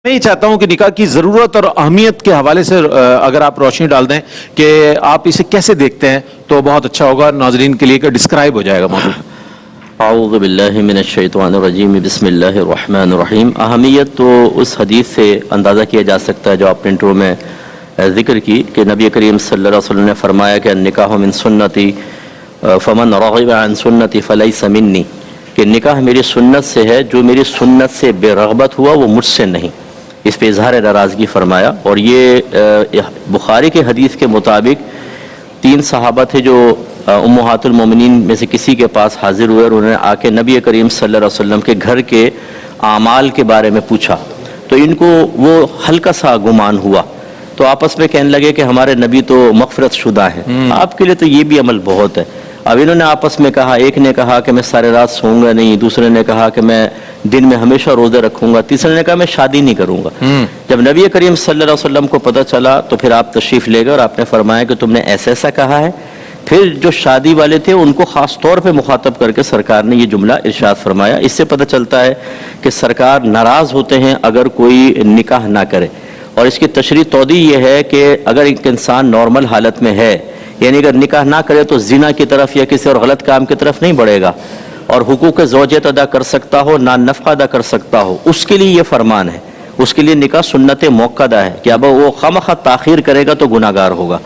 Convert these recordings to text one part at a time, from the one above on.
میں یہ چاہتا ہوں کہ نکاح کی ضرورت اور اہمیت کے حوالے سے اگر آپ روشنی ڈال دیں کہ آپ اسے کیسے دیکھتے ہیں تو بہت اچھا ہوگا ناظرین کے لیے کہ ڈسکرائب ہو جائے گا موضوع۔ اعوذ باللہ من الشیطان الرجیم بسم اللہ الرحمن الرحیم۔ اہمیت تو اس حدیث سے اندازہ کیا جا سکتا ہے جو آپ نے انٹرو میں ذکر کی کہ نبی کریم صلی اللہ علیہ وسلم نے فرمایا کہ النکاح من سنتی فمن رغب عن سنتی فلیس منی، کہ نکاح میری سنت سے ہے، جو میری سنت سے بے رغبت ہوا وہ مجھ سے نہیں۔ اس پہ اظہار ناراضگی فرمایا، اور یہ بخاری کے حدیث کے مطابق 3 صحابہ تھے جو امہات المومنین میں سے کسی کے پاس حاضر ہوئے اور انہوں نے آ کے نبی کریم صلی اللہ علیہ وسلم کے گھر کے اعمال کے بارے میں پوچھا، تو ان کو وہ ہلکا سا گمان ہوا، تو آپس میں کہنے لگے کہ ہمارے نبی تو مغفرت شدہ ہیں، آپ کے لیے تو یہ بھی عمل بہت ہے۔ اب انہوں نے آپس میں کہا، ایک نے کہا کہ میں سارے رات سوؤں گا نہیں، دوسرے نے کہا کہ میں دن میں ہمیشہ روزے رکھوں گا، تیسرے نے کہا میں شادی نہیں کروں گا۔ جب نبی کریم صلی اللہ علیہ وسلم کو پتہ چلا تو پھر آپ تشریف لے گئے اور آپ نے فرمایا کہ تم نے ایسا کہا ہے۔ پھر جو شادی والے تھے ان کو خاص طور پہ مخاطب کر کے سرکار نے یہ جملہ ارشاد فرمایا۔ اس سے پتہ چلتا ہے کہ سرکار ناراض ہوتے ہیں اگر کوئی نکاح نہ کرے، اور اس کی تشریح توضیح یہ ہے کہ اگر ایک انسان نارمل حالت میں ہے، یعنی اگر نکاح نہ کرے تو زنا کی طرف یا کسی اور غلط کام کی طرف نہیں بڑھے گا، اور حقوق زوجیت ادا کر سکتا ہو، نان نفقہ ادا کر سکتا ہو، اس کے لیے یہ فرمان ہے، اس کے لیے نکاح سنت موقدہ ہے کہ اب وہ خواہ تاخیر کرے گا تو گناہ گار ہوگا۔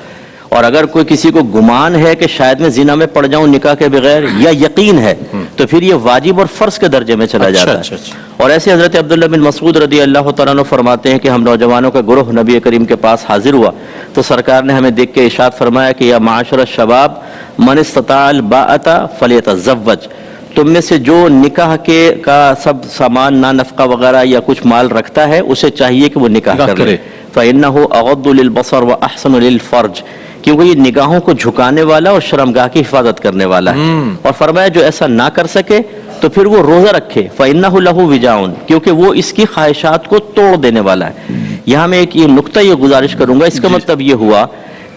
اور اگر کوئی کسی کو گمان ہے کہ شاید میں زنا میں پڑ جاؤں نکاح کے بغیر، یا یقین ہے، تو پھر یہ واجب اور فرض کے درجے میں چلا جاتا ہے۔ اور ایسے حضرت عبداللہ بن مسعود رضی اللہ تعالیٰ عنہ فرماتے ہیں کہ ہم نوجوانوں کا گروہ نبی کریم کے پاس حاضر ہوا تو سرکار نے ہمیں دیکھ کے ارشاد فرمایا کہ یا معاشر الشباب من استطاع الباءۃ فلیتزوج، تم میں سے جو نکاح کے کا سب سامان نفقہ وغیرہ یا کچھ مال رکھتا ہے اسے چاہیے کہ وہ نکاح کر لے، فإنہ اغض للبصر واحسن للفرج، کیونکہ یہ نگاہوں کو جھکانے والا اور شرمگاہ کی حفاظت کرنے والا ہے۔ اور فرمایا جو ایسا نہ کر سکے تو پھر وہ روزہ رکھے، فإنہ لہ وجاء، کیونکہ وہ اس کی خواہشات کو توڑ دینے والا ہے۔ یہاں میں ایک یہ نقطہ یہ گزارش کروں گا، اس کا مطلب یہ ہوا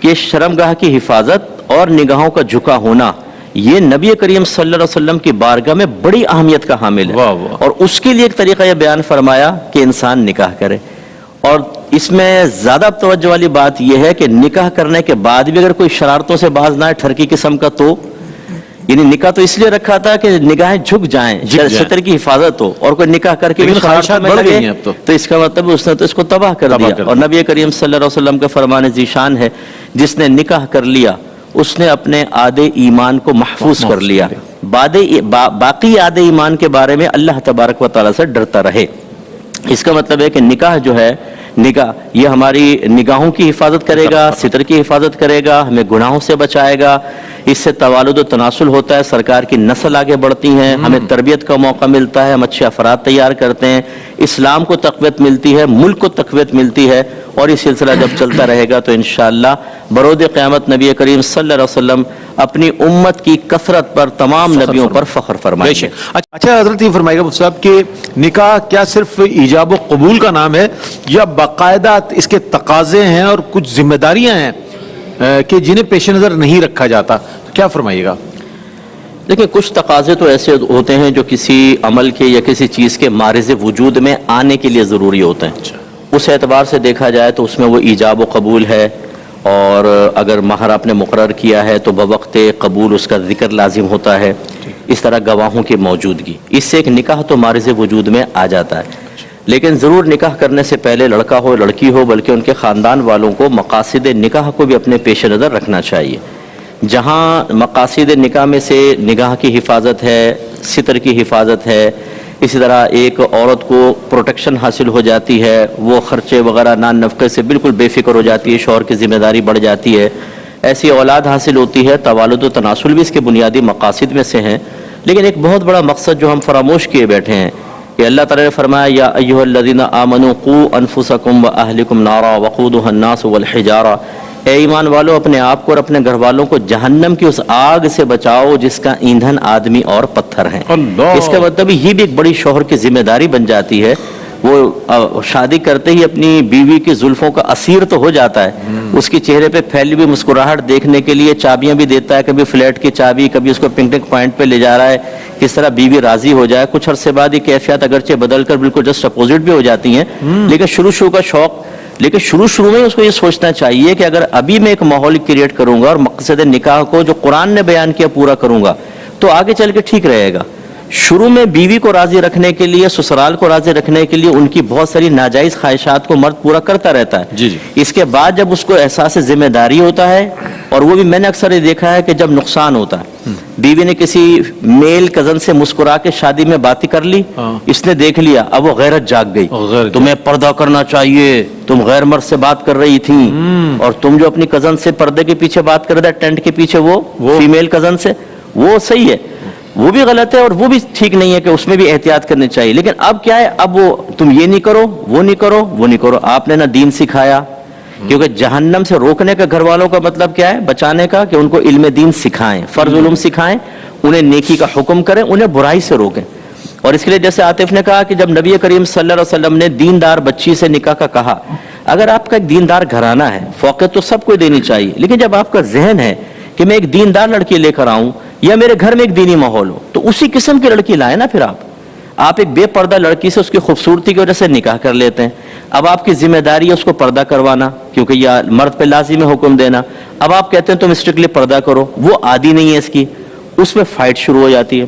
کہ شرمگاہ کی حفاظت اور نگاہوں کا جھکا ہونا یہ نبی کریم صلی اللہ علیہ وسلم کی بارگاہ میں بڑی اہمیت کا حامل ہے، اور اس کے لیے ایک طریقہ یہ بیان فرمایا کہ انسان نکاح کرے۔ اور اس میں زیادہ توجہ والی بات یہ ہے کہ نکاح کرنے کے بعد بھی اگر کوئی شرارتوں سے باز نہ ہے ٹھرکی قسم کا، تو یعنی نکاح تو اس لیے رکھا تھا کہ نگاہیں جھک جائیں، شطر کی حفاظت ہو، اور کوئی نکاح کر کے بھی خواہشات میں لگے تو اس کا مطلب اس نے تو اس کو تباہ کر دیا۔ اور نبی کریم صلی اللہ علیہ وسلم کا فرمان ذیشان ہے، جس نے نکاح کر لیا اس نے اپنے آدھے ایمان کو محفوظ کر لیا، باقی آدھے ایمان کے بارے میں اللہ تبارک و تعالیٰ سے ڈرتا رہے۔ اس کا مطلب ہے کہ نکاح جو ہے، نکاح یہ ہماری نگاہوں کی حفاظت کرے گا، ستر کی حفاظت کرے گا، ہمیں گناہوں سے بچائے گا، اس سے توالد و تناسل ہوتا ہے، سرکار کی نسل آگے بڑھتی ہیں، ہمیں تربیت کا موقع ملتا ہے، ہم اچھے افراد تیار کرتے ہیں، اسلام کو تقویت ملتی ہے، ملک کو تقویت ملتی ہے، اور یہ سلسلہ جب چلتا رہے گا تو انشاءاللہ برود قیامت نبی کریم صلی اللہ علیہ وسلم اپنی امت کی کثرت پر تمام نبیوں پر فخر فرمائیں گے۔ اچھا حضرت یہ فرمائے گا مفتی صاحب کہ نکاح کیا صرف ایجاب و قبول کا نام ہے یا باقاعدہ اس کے تقاضے ہیں اور کچھ ذمہ داریاں ہیں کہ جنہیں پیش نظر نہیں رکھا جاتا؟ کیا فرمائیے گا؟ دیکھیں، کچھ تقاضے تو ایسے ہوتے ہیں جو کسی عمل کے یا کسی چیز کے معرض وجود میں آنے کے لیے ضروری ہوتے ہیں۔ اس اعتبار سے دیکھا جائے تو اس میں وہ ایجاب و قبول ہے، اور اگر مہر آپ نے مقرر کیا ہے تو بوقت قبول اس کا ذکر لازم ہوتا ہے، اس طرح گواہوں کی موجودگی، اس سے ایک نکاح تو معرض وجود میں آ جاتا ہے۔ لیکن ضرور نکاح کرنے سے پہلے لڑکا ہو لڑکی ہو بلکہ ان کے خاندان والوں کو مقاصد نکاح کو بھی اپنے پیش نظر رکھنا چاہیے۔ جہاں مقاصد نکاح میں سے نگاہ کی حفاظت ہے، ستر کی حفاظت ہے، اسی طرح ایک عورت کو پروٹیکشن حاصل ہو جاتی ہے، وہ خرچے وغیرہ نان نفقے سے بالکل بے فکر ہو جاتی ہے، شوہر کی ذمہ داری بڑھ جاتی ہے، ایسی اولاد حاصل ہوتی ہے، توالد و تناسل بھی اس کے بنیادی مقاصد میں سے ہیں۔ لیکن ایک بہت بڑا مقصد جو ہم فراموش کیے بیٹھے ہیں کہ اللہ تعالیٰ نے فرمایا یا ایھا الذین آمنوا قوا انفسکم واہلکم نارا وقودھا الناس والحجارہ، اے ایمان والو اپنے آپ کو اور اپنے گھر والوں کو جہنم کی اس آگ سے بچاؤ جس کا ایندھن آدمی اور پتھر ہیں۔ اس کا مطلب یہ بھی ایک بڑی شوہر کی ذمہ داری بن جاتی ہے وہ شادی کرتے ہی اپنی بیوی کی زلفوں کا اسیر تو ہو جاتا ہے، اس کے چہرے پہ پھیلی ہوئی مسکراہٹ دیکھنے کے لیے چابیاں بھی دیتا ہے، کبھی فلیٹ کی چابی، کبھی اس کو پکنک پوائنٹ پہ لے جا رہا ہے، کس طرح بیوی راضی ہو جائے. کچھ عرصے بعد یہ کیفیات اگرچہ بدل کر بالکل جسٹ اپوزٹ بھی ہو جاتی ہیں، لیکن شروع کا شوق، لیکن شروع میں اس کو یہ سوچنا چاہیے کہ اگر ابھی میں ایک ماحول کریٹ کروں گا اور مقصد نکاح کو جو قرآن نے بیان کیا پورا کروں گا تو آگے چل کے ٹھیک رہے گا. شروع میں بیوی کو راضی رکھنے کے لیے، سسرال کو راضی رکھنے کے لیے ان کی بہت ساری ناجائز خواہشات کو مرد پورا کرتا رہتا ہے. جی جی. اس کے بعد جب اس کو احساس ذمہ داری ہوتا ہے، اور وہ بھی میں نے اکثر یہ دیکھا ہے کہ جب نقصان ہوتا ہے، بیوی نے کسی میل کزن سے مسکرا کے شادی میں باتیں کر لی، اس نے دیکھ لیا، اب وہ غیرت جاگ گئی، تمہیں پردہ کرنا چاہیے، تم غیر مرد سے بات کر رہی تھی، اور تم جو اپنی کزن سے پردے کے پیچھے بات کر رہا تھا، ٹینٹ کے پیچھے، وہ فیمیل کزن سے، وہ صحیح ہے، وہ بھی غلط ہے اور وہ بھی ٹھیک نہیں ہے، کہ اس میں بھی احتیاط کرنی چاہیے. لیکن اب کیا ہے، اب وہ تم یہ نہیں کرو، وہ نہیں کرو، وہ نہیں کرو. آپ نے نہ دین سکھایا، کیونکہ جہنم سے روکنے کا گھر والوں کا مطلب کیا ہے، بچانے کا، کہ ان کو علم دین سکھائیں، فرض علوم سکھائیں، انہیں نیکی کا حکم کریں، انہیں برائی سے روکیں. اور اس کے لیے جیسے عاطف نے کہا کہ جب نبی کریم صلی اللہ علیہ وسلم نے دیندار بچی سے نکاح کا کہا، اگر آپ کا ایک دیندار گھرانہ ہے، فوقیت تو سب کو دینی چاہیے، لیکن جب آپ کا ذہن ہے کہ میں ایک دیندار لڑکی لے کر آؤں یا میرے گھر میں ایک دینی ماحول ہو، تو اسی قسم کی لڑکی لائیں نا. پھر آپ ایک بے پردہ لڑکی سے اس کی خوبصورتی کی وجہ سے نکاح کر لیتے ہیں، اب آپ کی ذمہ داری ہے اس کو پردہ کروانا، کیونکہ یہ مرد پہ لازم ہے حکم دینا. اب آپ کہتے ہیں تم اسٹرکٹلی پردہ کرو، وہ عادی نہیں ہے اس کی، اس میں فائٹ شروع ہو جاتی ہے.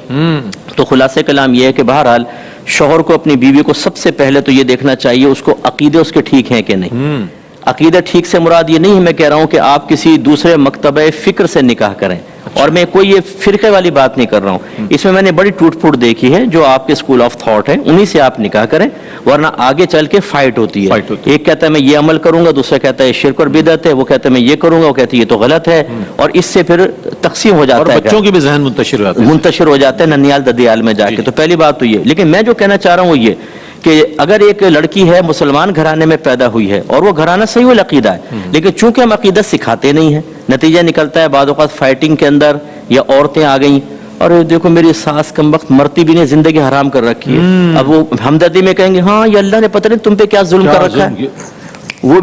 تو خلاصہ کلام یہ ہے کہ بہرحال شوہر کو اپنی بیوی کو سب سے پہلے تو یہ دیکھنا چاہیے اس کو عقیدے اس کے ٹھیک ہیں کہ نہیں. عقیدہ ٹھیک سے مراد یہ نہیں ہے میں کہہ رہا ہوں کہ آپ کسی دوسرے مکتبہ فکر سے نکاح کریں، اور میں کوئی یہ فرقے والی بات نہیں کر رہا ہوں، اس میں نے بڑی ٹوٹ پھوٹ دیکھی ہے. جو آپ کے اسکول آف تھاٹ ہے انہی سے آپ نکاح کریں، ورنہ آگے چل کے فائٹ ہوتی ہے. ایک کہتا ہے میں یہ عمل کروں گا، دوسرا کہتا ہے شرک اور بدعت ہے، وہ کہتا ہے میں یہ کروں گا، وہ کہتا ہے یہ تو غلط ہے، اور اس سے پھر تقسیم ہو جاتا ہے، اور بچوں کے بھی ذہن منتشر ہو جاتے ہیں ننیال ددیال میں جا کے. تو پہلی بات تو یہ. لیکن میں جو کہنا چاہ رہا ہوں وہ یہ کہ اگر ایک لڑکی ہے مسلمان گھرانے میں پیدا ہوئی ہے اور وہ گھرانہ صحیح العقیدہ ہے، لیکن چونکہ ہم عقیدہ سکھاتے نہیں ہیں، نتیجہ نکلتا ہے بعض اوقات فائٹنگ کے اندر، یا عورتیں آ گئیں اور دیکھو میری ساس کم وقت مرتی بھی نہیں، زندگی حرام کر رکھی ہے. اب وہ ہمدردی میں کہیں گے ہاں یہ اللہ نے پتہ نہیں تم پہ کیا ظلم کر رکھا ہے، وہ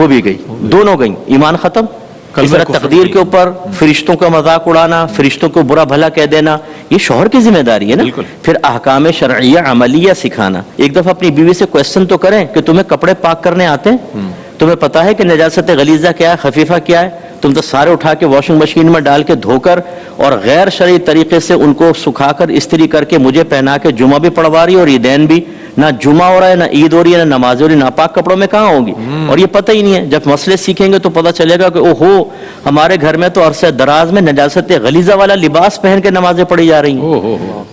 بھی گئی، دونوں گئیں، ایمان ختم. اس طرح تقدیر کے اوپر فرشتوں کا مذاق اڑانا، فرشتوں کو برا بھلا کہہ دینا، یہ شوہر کی ذمہ داری ہے نا. پھر احکام شرعیہ عملیہ سکھانا. ایک دفعہ اپنی بیوی سے کویسچن تو کریں کہ تمہیں کپڑے پاک کرنے آتے ہیں، تمہیں پتہ ہے کہ نجاست غلیظہ کیا ہے، خفیفہ کیا ہے. تم تو سارے اٹھا کے واشنگ مشین میں ڈال کے دھو کر اور غیر شرعی طریقے سے ان کو سکھا کر استری کر کے مجھے پہنا کے جمعہ بھی پڑھوا رہی ہے اور عیدین بھی. نہ جمعہ ہو رہا ہے، نہ عید ہو رہی ہے، نہ نماز ہو رہی ہے، ناپاک کپڑوں میں کہاں ہوگی. اور یہ پتہ ہی نہیں ہے. جب مسئلے سیکھیں گے تو پتہ چلے گا کہ اوہو ہمارے گھر میں تو عرصہ دراز میں نجاست غلیظہ والا لباس پہن کے نمازیں پڑھی جا رہی ہیں.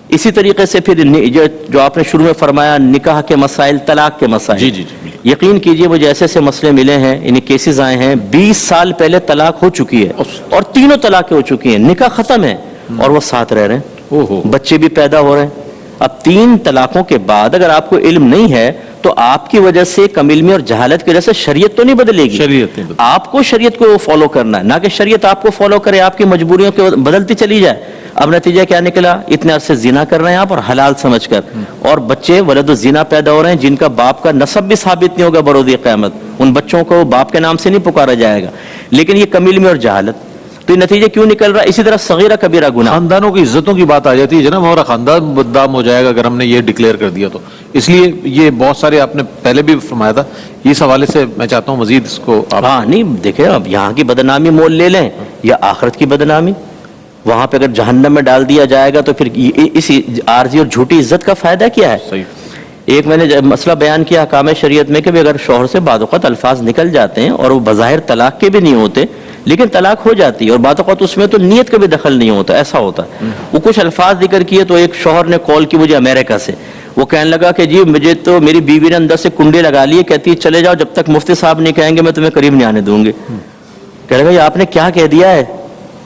اسی طریقے سے پھر جو آپ نے شروع میں فرمایا نکاح کے مسائل، طلاق کے مسائل، یقین کیجئے مجھے ایسے ایسے مسئلے ملے ہیں، انہیں کیسز آئے ہیں 20 سال پہلے طلاق ہو چکی ہے اور تینوں طلاقیں ہو چکی ہیں، نکاح ختم ہے اور وہ ساتھ رہ رہے ہیں، بچے بھی پیدا ہو رہے ہیں. اب 3 طلاقوں کے بعد اگر آپ کو علم نہیں ہے تو آپ کی وجہ سے کم علمی اور جہالت کی وجہ سے شریعت تو نہیں بدلے گی. آپ کو شریعت کو فالو کرنا ہے، نہ کہ شریعت آپ کو فالو کرے، آپ کی مجبوریوں کو بدلتی چلی جائے. اب نتیجہ کیا نکلا، اتنے عرصے زنا کر رہے ہیں آپ اور حلال سمجھ کر، اور بچے ولد الزنا پیدا ہو رہے ہیں جن کا باپ کا نسب بھی ثابت نہیں ہوگا بروز قیامت. ان بچوں کو باپ کے نام سے نہیں پکارا جائے گا. لیکن یہ کم علمی اور جہالت. تو یہ نتیجہ کیوں نکل رہا ہے؟ اسی طرح صغیرہ کبیرہ گناہ. خاندانوں کی عزتوں کی بات آ جاتی ہے جناب، ہمارا خاندان بدنام ہو جائے گا اگر ہم نے یہ ڈکلیئر کر دیا تو. اس لیے یہ بہت سارے آپ نے پہلے بھی فرمایا تھا، اس حوالے سے میں چاہتا ہوں مزید اس کو ہاں نہیں دیکھیں، اب یہاں کی بدنامی مول لے لیں یا آخرت کی بدنامی. وہاں پہ اگر جہنم میں ڈال دیا جائے گا تو پھر اس عارضی اور جھوٹی عزت کا فائدہ کیا ہے؟ صحیح. ایک میں نے مسئلہ بیان کیا حکام شریعت میں کہ اگر شوہر سے بعض اوقات الفاظ نکل جاتے ہیں اور وہ بظاہر طلاق کے بھی نہیں ہوتے لیکن طلاق ہو جاتی ہے، اور بعض اوقات اس میں تو نیت کا بھی دخل نہیں ہوتا، ایسا ہوتا ہے. وہ کچھ الفاظ ذکر کیے تو ایک شوہر نے کال کی مجھے امریکہ سے، وہ کہنے لگا کہ جی مجھے تو میری بیوی نے اندر سے کنڈے لگا لیے، کہتی ہے چلے جاؤ جب تک مفتی صاحب نہیں کہیں گے میں تمہیں قریب نہیں آنے دوں گی. کہہ لگا یہ آپ نے کیا کہہ دیا ہے؟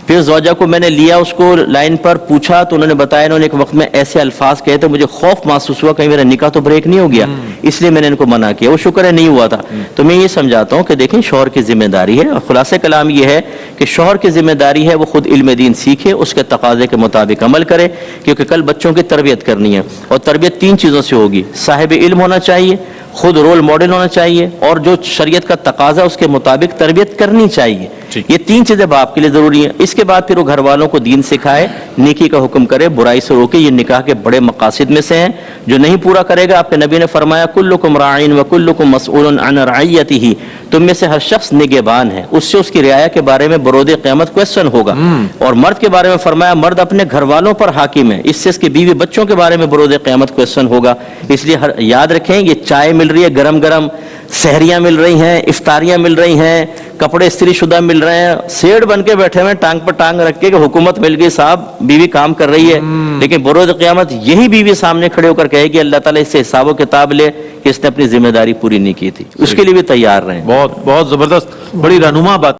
پھر زوجہ کو میں نے لیا، اس کو لائن پر پوچھا تو انہوں نے بتایا انہوں نے ایک وقت میں ایسے الفاظ کہے تھے، مجھے خوف محسوس ہوا کہیں میرا نکاح تو بریک نہیں ہو گیا، اس لیے میں نے ان کو منع کیا، وہ شکر ہے نہیں ہوا تھا۔ تو میں یہ سمجھاتا ہوں کہ دیکھیں شوہر کی ذمہ داری ہے، اور خلاصہ کلام یہ ہے کہ شوہر کی ذمہ داری ہے وہ خود علم دین سیکھے، اس کے تقاضے کے مطابق عمل کرے، کیونکہ کل بچوں کی تربیت کرنی ہے، اور تربیت 3 چیزوں سے ہوگی، صاحب علم ہونا چاہیے، خود رول ماڈل ہونا چاہیے، اور جو شریعت کا تقاضا اس کے مطابق تربیت کرنی چاہیے۔ یہ 3 چیزیں باپ کے لیے ضروری ہیں۔ اس کے بعد پھر وہ گھر والوں کو دین سکھائے، نیکی کا حکم کرے، برائی سے روکے، یہ نکاح کے بڑے مقاصد میں سے ہیں۔ جو نہیں پورا کرے گا، آپ کے نبی نے فرمایا کلکم راعین وکلکم مسئول عن رعیتہ، تم میں سے ہر شخص نگہبان ہے، اس سے اس کی رعایا کے بارے میں برود قیامت کویسچن ہوگا۔ اور مرد کے بارے میں فرمایا مرد اپنے گھر والوں پر حاکم ہے، اس سے اس کی بیوی بچوں کے بارے میں برود قیامت کویسچن ہوگا۔ اس لیے یاد رکھیں یہ چائے مل رہی ہے گرم گرم، سحریاں مل رہی ہیں، افطاریاں مل رہی ہیں، کپڑے استری شدہ مل رہے ہیں، سیڑ بن کے بیٹھے ہوئے ٹانگ پر ٹانگ رکھ کے کہ حکومت مل گئی صاحب، بیوی کام کر رہی ہے، لیکن بروز قیامت یہی بیوی سامنے کھڑے ہو کر کہے گی اللہ تعالیٰ اس سے حساب و کتاب لے کہ اس نے اپنی ذمہ داری پوری نہیں کی تھی۔ اس کے لیے بھی تیار رہیں۔ بہت بہت زبردست، بڑی رہنما بات